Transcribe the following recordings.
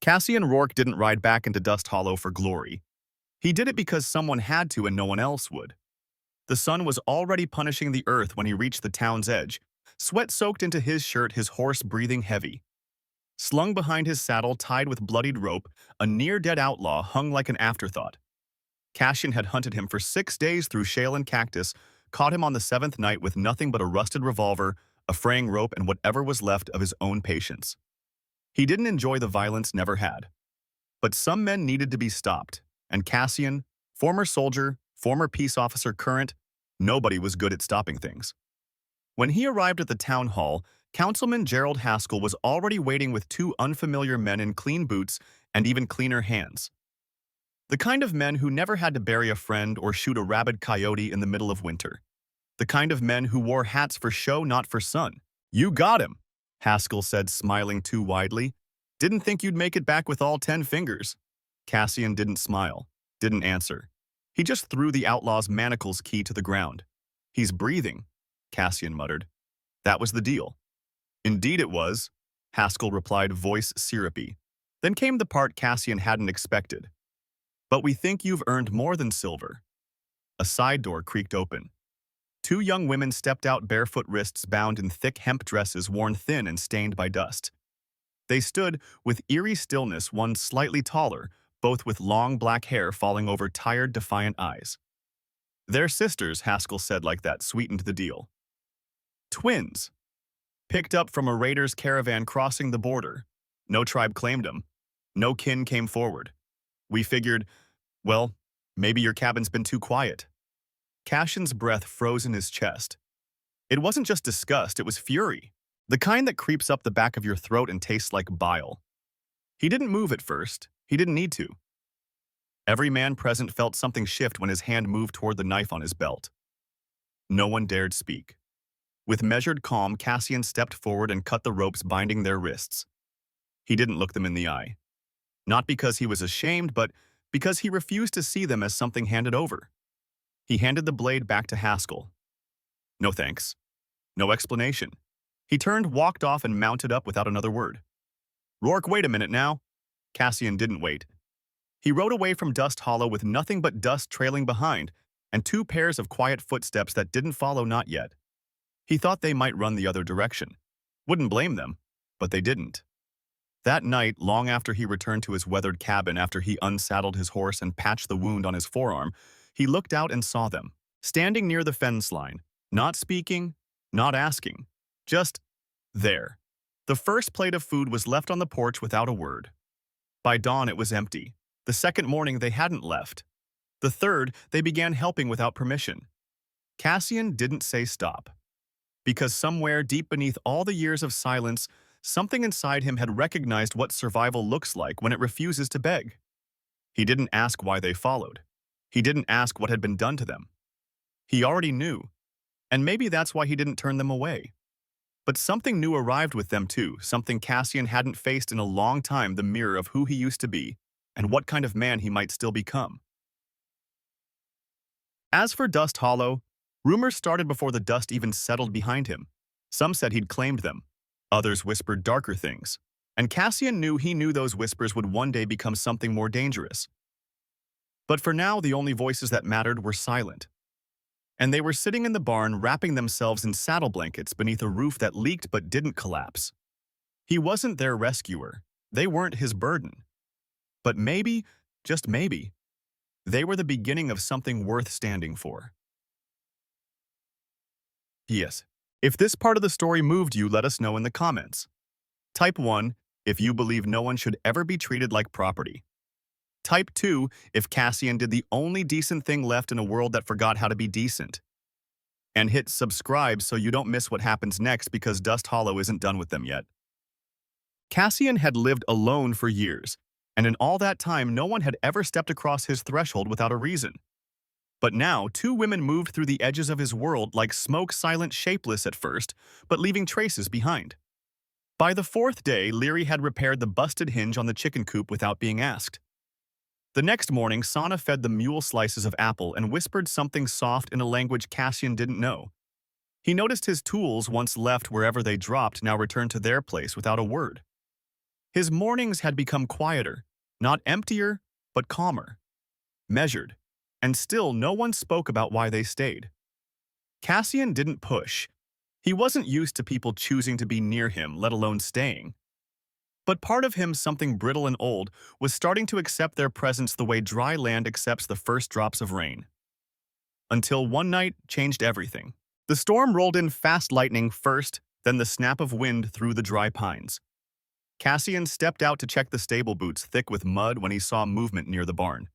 Cassian Rourke didn't ride back into Dust Hollow for glory. He did it because someone had to and no one else would. The sun was already punishing the earth when he reached the town's edge, sweat soaked into his shirt, his horse breathing heavy. Slung behind his saddle, tied with bloodied rope, a near-dead outlaw hung like an afterthought. Cassian had hunted him for 6 days through shale and cactus, caught him on the 7th night with nothing but a rusted revolver, a fraying rope, and whatever was left of his own patience. He didn't enjoy the violence, never had. But some men needed to be stopped, and Cassian, former soldier, former peace officer, current, nobody was good at stopping things. When he arrived at the town hall, Councilman Gerald Haskell was already waiting with 2 unfamiliar men in clean boots and even cleaner hands. The kind of men who never had to bury a friend or shoot a rabid coyote in the middle of winter. The kind of men who wore hats for show, not for sun. "You got him," Haskell said, smiling too widely. "Didn't think you'd make it back with all 10 fingers." Cassian didn't smile, didn't answer. He just threw the outlaw's manacles key to the ground. "He's breathing," Cassian muttered. "That was the deal." "Indeed it was," Haskell replied, voice syrupy. Then came the part Cassian hadn't expected. "But we think you've earned more than silver." A side door creaked open. 2 young women stepped out, barefoot, wrists bound in thick hemp dresses worn thin and stained by dust. They stood with eerie stillness, one slightly taller, both with long black hair falling over tired, defiant eyes. "They're sisters," Haskell said, like that sweetened the deal. "Twins. Picked up from a raiders' caravan crossing the border. No tribe claimed them. No kin came forward. We figured, well, maybe your cabin's been too quiet." Cassian's breath froze in his chest. It wasn't just disgust, it was fury. The kind that creeps up the back of your throat and tastes like bile. He didn't move at first. He didn't need to. Every man present felt something shift when his hand moved toward the knife on his belt. No one dared speak. With measured calm, Cassian stepped forward and cut the ropes binding their wrists. He didn't look them in the eye. Not because he was ashamed, but because he refused to see them as something handed over. He handed the blade back to Haskell. "No thanks." No explanation. He turned, walked off, and mounted up without another word. "Rourke, wait a minute now." Cassian didn't wait. He rode away from Dust Hollow with nothing but dust trailing behind, and 2 pairs of quiet footsteps that didn't follow, not yet. He thought they might run the other direction. Wouldn't blame them, but they didn't. That night, long after he returned to his weathered cabin, after he unsaddled his horse and patched the wound on his forearm, he looked out and saw them, standing near the fence line, not speaking, not asking, just there. The first plate of food was left on the porch without a word. By dawn, it was empty. The second morning, they hadn't left. The third, they began helping without permission. Cassian didn't say stop. Because somewhere deep beneath all the years of silence, something inside him had recognized what survival looks like when it refuses to beg. He didn't ask why they followed. He didn't ask what had been done to them. He already knew, and maybe that's why he didn't turn them away. But something new arrived with them too, something Cassian hadn't faced in a long time, the mirror of who he used to be and what kind of man he might still become. As for Dust Hollow, rumors started before the dust even settled behind him. Some said he'd claimed them. Others whispered darker things. And Cassian knew he knew those whispers would one day become something more dangerous. But for now, the only voices that mattered were silent. And they were sitting in the barn, wrapping themselves in saddle blankets beneath a roof that leaked but didn't collapse. He wasn't their rescuer. They weren't his burden. But maybe, just maybe, they were the beginning of something worth standing for. Yes. If this part of the story moved you, let us know in the comments. Type 1 if you believe no one should ever be treated like property. Type 2 if Cassian did the only decent thing left in a world that forgot how to be decent. And hit subscribe so you don't miss what happens next, because Dust Hollow isn't done with them yet. Cassian had lived alone for years, and in all that time no one had ever stepped across his threshold without a reason. But now 2 women moved through the edges of his world like smoke, silent, shapeless at first, but leaving traces behind. By the 4th day, Leary had repaired the busted hinge on the chicken coop without being asked. The next morning, Sana fed the mule slices of apple and whispered something soft in a language Cassian didn't know. He noticed his tools, once left wherever they dropped, now returned to their place without a word. His mornings had become quieter, not emptier, but calmer, measured, and still no one spoke about why they stayed. Cassian didn't push. He wasn't used to people choosing to be near him, let alone staying. But part of him, something brittle and old, was starting to accept their presence the way dry land accepts the first drops of rain. Until one night changed everything. The storm rolled in fast lightning first, then the snap of wind through the dry pines. Cassian stepped out to check the stable boots thick with mud when he saw movement near the barn.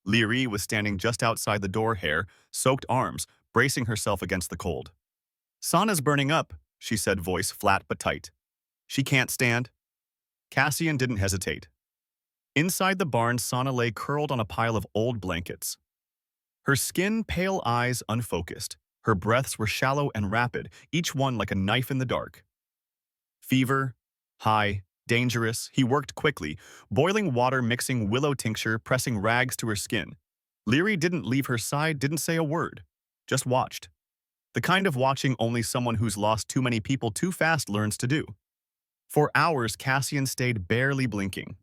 Leary was standing just outside the door, hair, soaked arms, bracing herself against the cold. "Sana's burning up," she said, voice flat but tight. "She can't stand." Cassian didn't hesitate. Inside the barn, Sana lay curled on a pile of old blankets. Her skin, pale eyes unfocused. Her breaths were shallow and rapid, each one like a knife in the dark. Fever, high, dangerous. He worked quickly, boiling water, mixing willow tincture, pressing rags to her skin. Leary didn't leave her side, didn't say a word. Just watched. The kind of watching only someone who's lost too many people too fast learns to do. For hours, Cassian stayed barely blinking.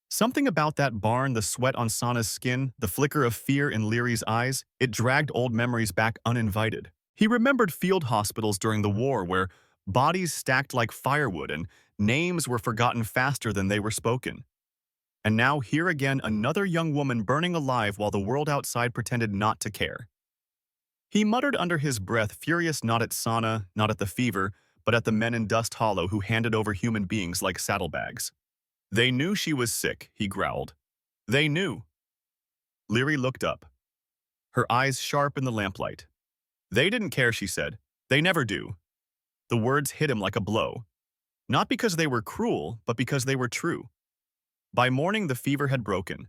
Something about that barn, the sweat on Sana's skin, the flicker of fear in Leary's eyes, it dragged old memories back uninvited. He remembered field hospitals during the war where bodies stacked like firewood and names were forgotten faster than they were spoken. And now here again, another young woman burning alive while the world outside pretended not to care. He muttered under his breath, furious not at Sana, not at the fever, but at the men in Dust Hollow who handed over human beings like saddlebags. They knew she was sick, he growled. They knew. Leary looked up, her eyes sharp in the lamplight. They didn't care, she said. They never do. The words hit him like a blow. Not because they were cruel, but because they were true. By morning, the fever had broken.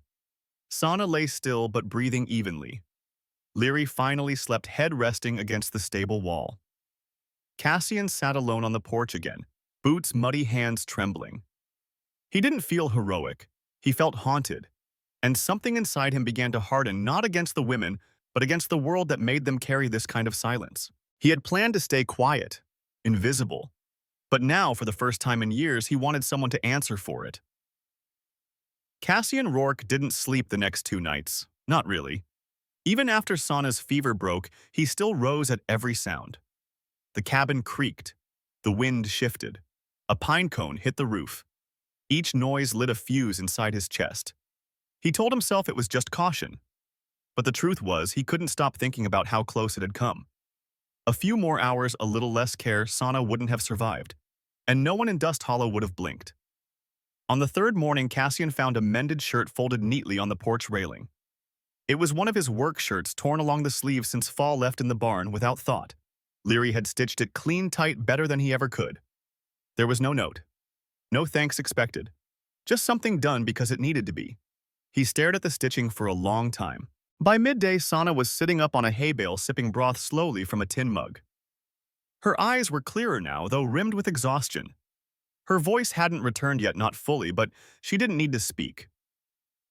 Sana lay still but breathing evenly. Leary finally slept head resting against the stable wall. Cassian sat alone on the porch again, Boots' muddy hands trembling. He didn't feel heroic. He felt haunted. And something inside him began to harden, not against the women, but against the world that made them carry this kind of silence. He had planned to stay quiet, invisible. But now, for the first time in years, he wanted someone to answer for it. Cassian Rourke didn't sleep the next 2 nights. Not really. Even after Sana's fever broke, he still rose at every sound. The cabin creaked. The wind shifted. A pine cone hit the roof. Each noise lit a fuse inside his chest. He told himself it was just caution. But the truth was, he couldn't stop thinking about how close it had come. A few more hours, a little less care, Sana wouldn't have survived. And no one in Dust Hollow would have blinked. On the 3rd morning, Cassian found a mended shirt folded neatly on the porch railing. It was one of his work shirts torn along the sleeve since Fall left in the barn without thought. Leary had stitched it clean tight better than he ever could. There was no note. No thanks expected. Just something done because it needed to be. He stared at the stitching for a long time. By midday, Sana was sitting up on a hay bale sipping broth slowly from a tin mug. Her eyes were clearer now, though rimmed with exhaustion. Her voice hadn't returned yet, not fully, but she didn't need to speak.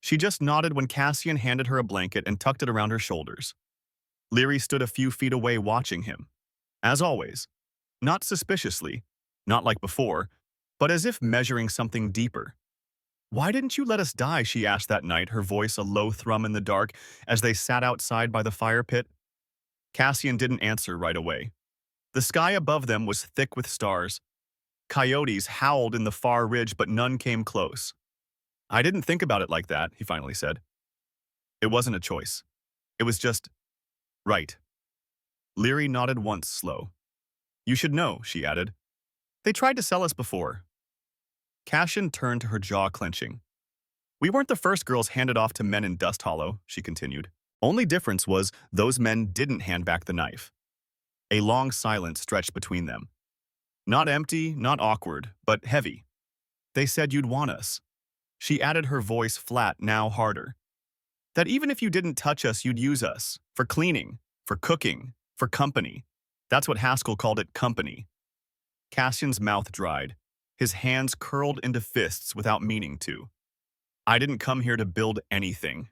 She just nodded when Cassian handed her a blanket and tucked it around her shoulders. Leary stood a few feet away watching him. As always. Not suspiciously, not like before, but as if measuring something deeper. "Why didn't you let us die?" she asked that night, her voice a low thrum in the dark as they sat outside by the fire pit. Cassian didn't answer right away. The sky above them was thick with stars. Coyotes howled in the far ridge, but none came close. "I didn't think about it like that," he finally said. "It wasn't a choice. It was just right." Leary nodded once, slow. "You should know," she added. "They tried to sell us before." Cassian turned to her, jaw clenching. "We weren't the first girls handed off to men in Dust Hollow," she continued. "Only difference was those men didn't hand back the knife." A long silence stretched between them. Not empty, not awkward, but heavy. "They said you'd want us." She added, her voice flat, now harder. "That even if you didn't touch us, you'd use us. For cleaning, for cooking, for company." That's what Haskell called it, company. Cassian's mouth dried. His hands curled into fists without meaning to. "I didn't come here to build anything,"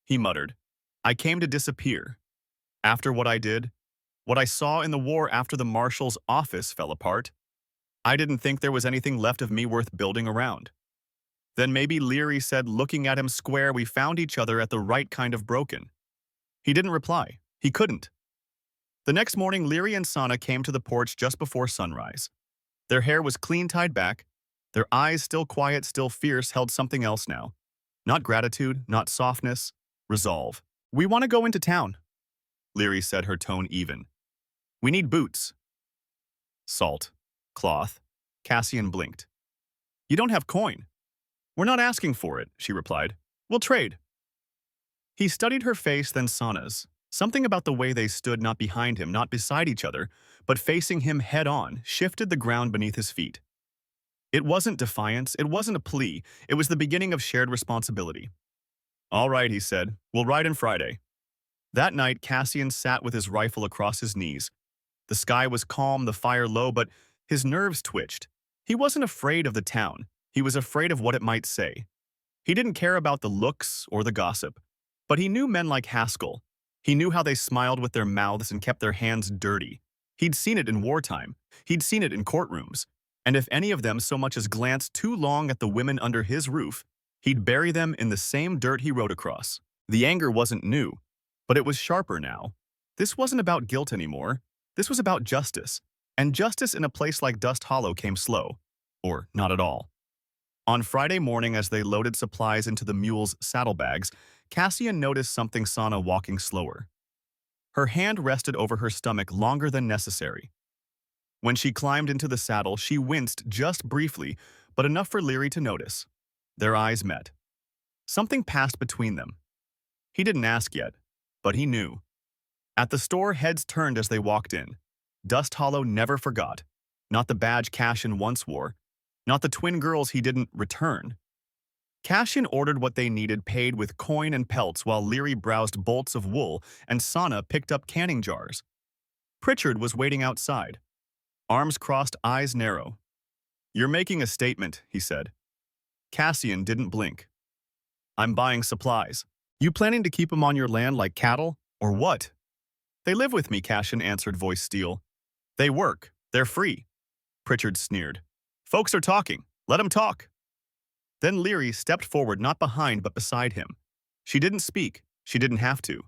he muttered. "I came to disappear. After what I did, what I saw in the war after the marshal's office fell apart, I didn't think there was anything left of me worth building around." Then maybe, Leary said, looking at him square, we found each other at the right kind of broken. He didn't reply. He couldn't. The next morning, Leary and Sana came to the porch just before sunrise. Their hair was clean tied back. Their eyes, still quiet, still fierce, held something else now. Not gratitude, not softness, resolve. We want to go into town, Leary said, her tone even. We need boots. Salt. Cloth. Cassian blinked. You don't have coin. We're not asking for it, she replied. We'll trade. He studied her face, then Sana's. Something about the way they stood, not behind him, not beside each other, but facing him head-on, shifted the ground beneath his feet. It wasn't defiance, it wasn't a plea, it was the beginning of shared responsibility. All right, he said, we'll ride in Friday. That night, Cassian sat with his rifle across his knees. The sky was calm, the fire low, but his nerves twitched. He wasn't afraid of the town. He was afraid of what it might say. He didn't care about the looks or the gossip, but he knew men like Haskell. He knew how they smiled with their mouths and kept their hands dirty. He'd seen it in wartime. He'd seen it in courtrooms. And if any of them so much as glanced too long at the women under his roof, he'd bury them in the same dirt he rode across. The anger wasn't new, but it was sharper now. This wasn't about guilt anymore. This was about justice. And justice in a place like Dust Hollow came slow, or not at all. On Friday morning, as they loaded supplies into the mules' saddlebags, Cassian noticed something: Sana walking slower. Her hand rested over her stomach longer than necessary. When she climbed into the saddle, she winced just briefly, but enough for Leary to notice. Their eyes met. Something passed between them. He didn't ask yet, but he knew. At the store, heads turned as they walked in. Dust Hollow never forgot. Not the badge Cassian once wore. Not the twin girls he didn't return. Cassian ordered what they needed, paid with coin and pelts, while Leary browsed bolts of wool and Sana picked up canning jars. Pritchard was waiting outside. Arms crossed, eyes narrow. You're making a statement, he said. Cassian didn't blink. I'm buying supplies. You planning to keep them on your land like cattle, or what? They live with me, Cassian answered, voice steel. They work. They're free. Pritchard sneered. Folks are talking. Let 'em talk. Then Leary stepped forward, not behind but beside him. She didn't speak. She didn't have to.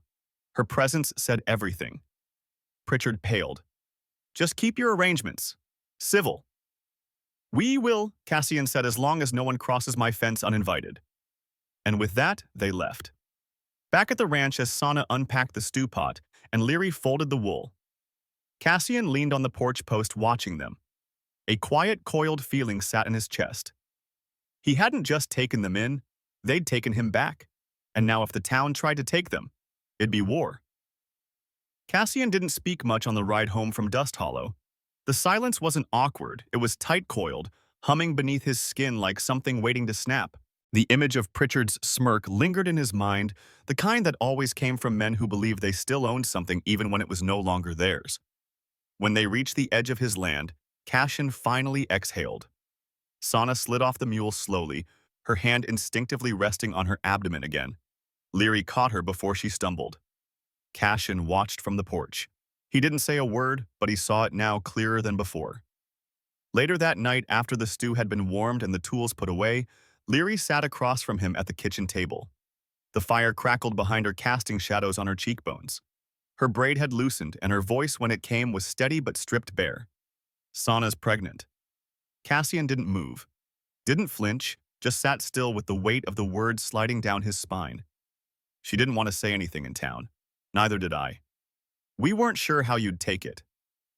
Her presence said everything. Pritchard paled. Just keep your arrangements. Civil. We will, Cassian said, as long as no one crosses my fence uninvited. And with that, they left. Back at the ranch, as Sana unpacked the stew pot and Leary folded the wool, Cassian leaned on the porch post watching them. A quiet, coiled feeling sat in his chest. He hadn't just taken them in, they'd taken him back. And now if the town tried to take them, it'd be war. Cassian didn't speak much on the ride home from Dust Hollow. The silence wasn't awkward, it was tight-coiled, humming beneath his skin like something waiting to snap. The image of Pritchard's smirk lingered in his mind, the kind that always came from men who believed they still owned something even when it was no longer theirs. When they reached the edge of his land, Cassian finally exhaled. Sana slid off the mule slowly, her hand instinctively resting on her abdomen again. Leary caught her before she stumbled. Cassian watched from the porch. He didn't say a word, but he saw it now clearer than before. Later that night, after the stew had been warmed and the tools put away, Leary sat across from him at the kitchen table. The fire crackled behind her, casting shadows on her cheekbones. Her braid had loosened, and her voice, when it came, was steady but stripped bare. Sana's pregnant. Cassian didn't move. Didn't flinch, just sat still with the weight of the words sliding down his spine. She didn't want to say anything in town. Neither did I. We weren't sure how you'd take it.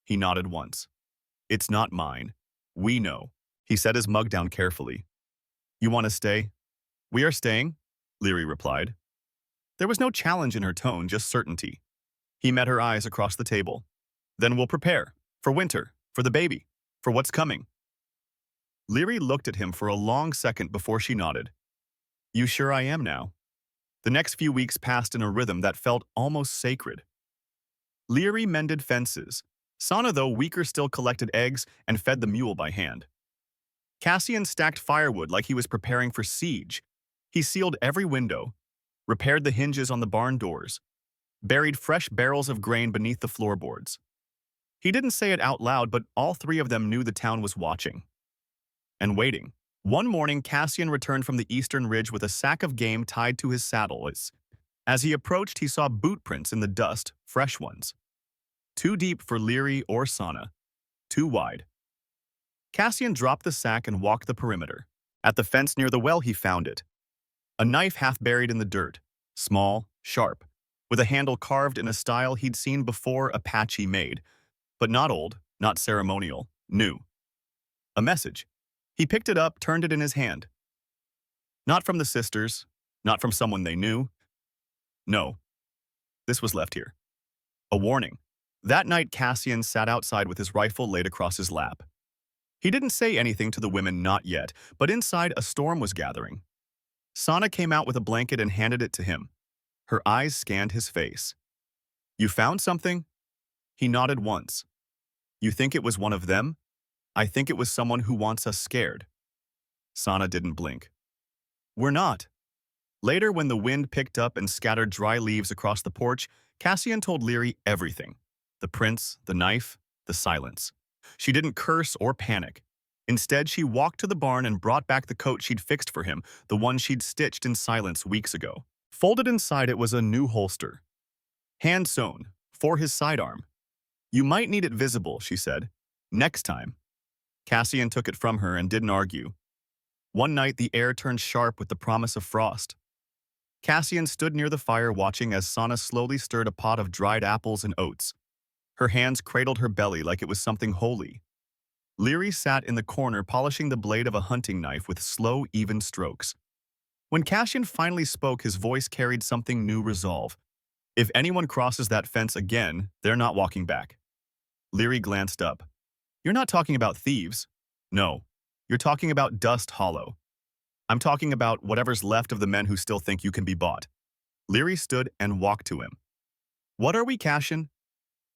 He nodded once. It's not mine. We know. He set his mug down carefully. You want to stay? We are staying, Leary replied. There was no challenge in her tone, just certainty. He met her eyes across the table. Then we'll prepare. For winter. For the baby. For what's coming. Leary looked at him for a long second before she nodded. You sure I am now? The next few weeks passed in a rhythm that felt almost sacred. Leary mended fences. Sana, though weaker, still collected eggs and fed the mule by hand. Cassian stacked firewood like he was preparing for siege. He sealed every window, repaired the hinges on the barn doors, buried fresh barrels of grain beneath the floorboards. He didn't say it out loud, but all three of them knew the town was watching. And waiting. One morning, Cassian returned from the eastern ridge with a sack of game tied to his saddle. As he approached, he saw boot prints in the dust, fresh ones. Too deep for Leary or Sana, too wide. Cassian dropped the sack and walked the perimeter. At the fence near the well, he found it. A knife half buried in the dirt, small, sharp, with a handle carved in a style he'd seen before Apache made, but not old, not ceremonial, new. A message. He picked it up, turned it in his hand. Not from the sisters, not from someone they knew. No, this was left here. A warning. That night, Cassian sat outside with his rifle laid across his lap. He didn't say anything to the women, not yet, but inside a storm was gathering. Sana came out with a blanket and handed it to him. Her eyes scanned his face. You found something? He nodded once. You think it was one of them? I think it was someone who wants us scared. Sana didn't blink. We're not. Later, when the wind picked up and scattered dry leaves across the porch, Cassian told Leary everything. The prints, the knife, the silence. She didn't curse or panic. Instead, she walked to the barn and brought back the coat she'd fixed for him, the one she'd stitched in silence weeks ago. Folded inside it was a new holster. Hand-sewn, for his sidearm. You might need it visible, she said. Next time. Cassian took it from her and didn't argue. One night, the air turned sharp with the promise of frost. Cassian stood near the fire watching as Sana slowly stirred a pot of dried apples and oats. Her hands cradled her belly like it was something holy. Leary sat in the corner polishing the blade of a hunting knife with slow, even strokes. When Cassian finally spoke, his voice carried something new resolve. If anyone crosses that fence again, they're not walking back. Leary glanced up. You're not talking about thieves. No, you're talking about Dust Hollow. I'm talking about whatever's left of the men who still think you can be bought. Leary stood and walked to him. What are we, Cassian?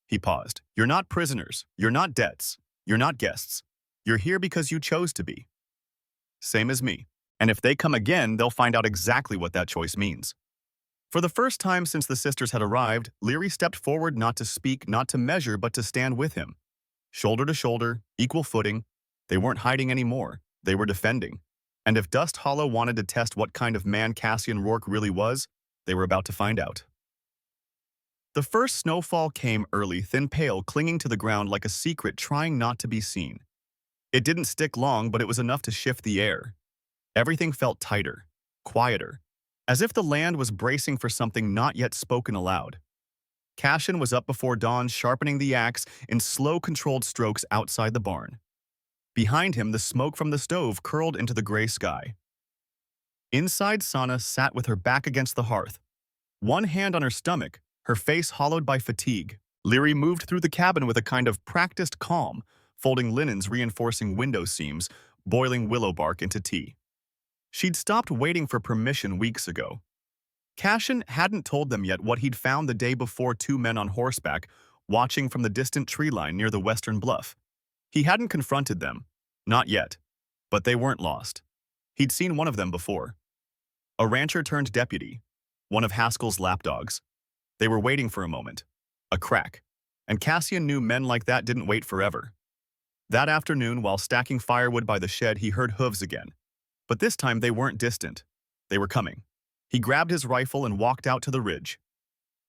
He paused. You're not prisoners. You're not debts. You're not guests. You're here because you chose to be. Same as me. And if they come again, they'll find out exactly what that choice means. For the first time since the sisters had arrived, Leary stepped forward not to speak, not to measure, but to stand with him. Shoulder to shoulder, equal footing. They weren't hiding anymore. They were defending. And if Dust Hollow wanted to test what kind of man Cassian Rourke really was, they were about to find out. The first snowfall came early, thin pale, clinging to the ground like a secret trying not to be seen. It didn't stick long, but it was enough to shift the air. Everything felt tighter, quieter, as if the land was bracing for something not yet spoken aloud. Cassian was up before dawn, sharpening the axe in slow, controlled strokes outside the barn. Behind him, the smoke from the stove curled into the gray sky. Inside, Sana sat with her back against the hearth, one hand on her stomach, her face hollowed by fatigue. Leary moved through the cabin with a kind of practiced calm, folding linens, reinforcing window seams, boiling willow bark into tea. She'd stopped waiting for permission weeks ago. Cassian hadn't told them yet what he'd found the day before, two men on horseback, watching from the distant tree line near the western bluff. He hadn't confronted them, not yet, but they weren't lost. He'd seen one of them before. A rancher turned deputy, one of Haskell's lapdogs. They were waiting for a moment, a crack, and Cassian knew men like that didn't wait forever. That afternoon, while stacking firewood by the shed, he heard hooves again. But this time they weren't distant. They were coming. He grabbed his rifle and walked out to the ridge.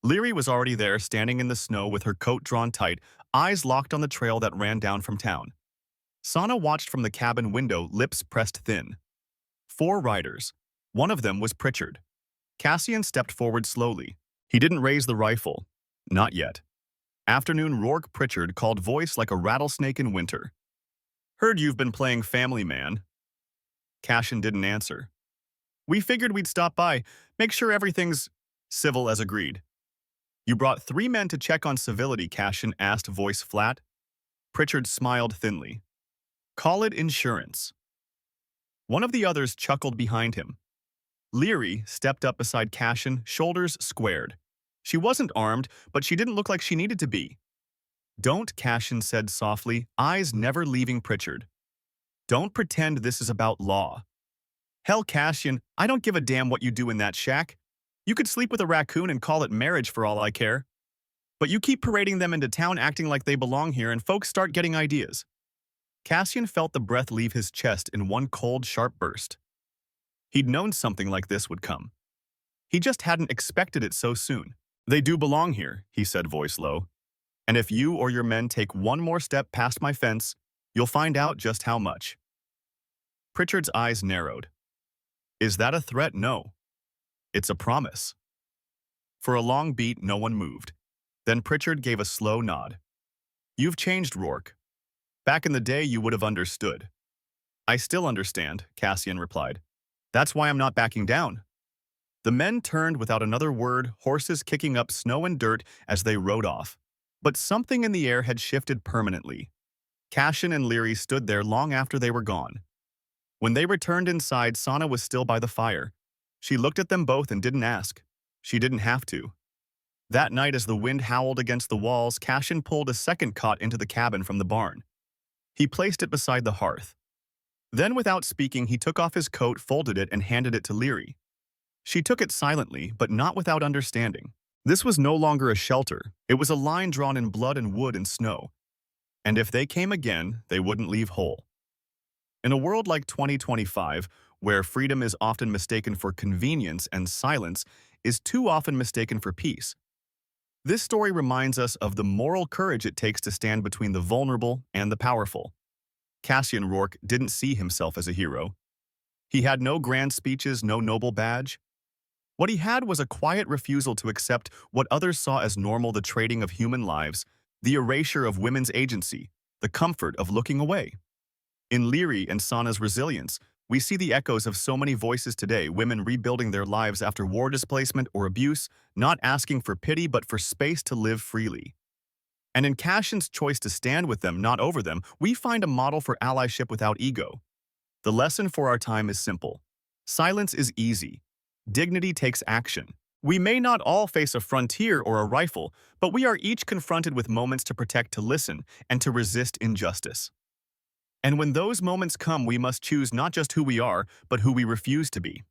Leary was already there, standing in the snow with her coat drawn tight, eyes locked on the trail that ran down from town. Sana watched from the cabin window, lips pressed thin. 4 riders. One of them was Pritchard. Cassian stepped forward slowly. He didn't raise the rifle. Not yet. Afternoon Rourke Pritchard called, voice like a rattlesnake in winter. Heard you've been playing family man. Cassian didn't answer. We figured we'd stop by, make sure everything's civil as agreed. You brought 3 men to check on civility, Cassian asked, voice flat. Pritchard smiled thinly. Call it insurance. One of the others chuckled behind him. Leary stepped up beside Cassian, shoulders squared. She wasn't armed, but she didn't look like she needed to be. Don't, Cassian said softly, eyes never leaving Pritchard. Don't pretend this is about law. Hell, Cassian, I don't give a damn what you do in that shack. You could sleep with a raccoon and call it marriage for all I care. But you keep parading them into town acting like they belong here and folks start getting ideas. Cassian felt the breath leave his chest in one cold, sharp burst. He'd known something like this would come. He just hadn't expected it so soon. "They do belong here," he said, voice low. "And if you or your men take one more step past my fence, you'll find out just how much." Pritchard's eyes narrowed. "Is that a threat? No. It's a promise." For a long beat, no one moved. Then Pritchard gave a slow nod. "You've changed, Rourke. Back in the day, you would have understood." "I still understand," Cassian replied. "That's why I'm not backing down." The men turned without another word, horses kicking up snow and dirt as they rode off. But something in the air had shifted permanently. Cassian and Leary stood there long after they were gone. When they returned inside, Sana was still by the fire. She looked at them both and didn't ask. She didn't have to. That night, as the wind howled against the walls, Cassian pulled a second cot into the cabin from the barn. He placed it beside the hearth. Then, without speaking, he took off his coat, folded it, and handed it to Leary. She took it silently, but not without understanding. This was no longer a shelter. It was a line drawn in blood and wood and snow. And if they came again, they wouldn't leave whole. In a world like 2025, where freedom is often mistaken for convenience and silence is too often mistaken for peace, this story reminds us of the moral courage it takes to stand between the vulnerable and the powerful. Cassian Rourke didn't see himself as a hero. He had no grand speeches, no noble badge. What he had was a quiet refusal to accept what others saw as normal: the trading of human lives, the erasure of women's agency, the comfort of looking away. In Leary and Sana's resilience, we see the echoes of so many voices today: women rebuilding their lives after war, displacement, or abuse, not asking for pity but for space to live freely. And in Cassian's choice to stand with them, not over them, we find a model for allyship without ego. The lesson for our time is simple. Silence is easy. Dignity takes action. We may not all face a frontier or a rifle, but we are each confronted with moments to protect, to listen, and to resist injustice. And when those moments come, we must choose not just who we are, but who we refuse to be.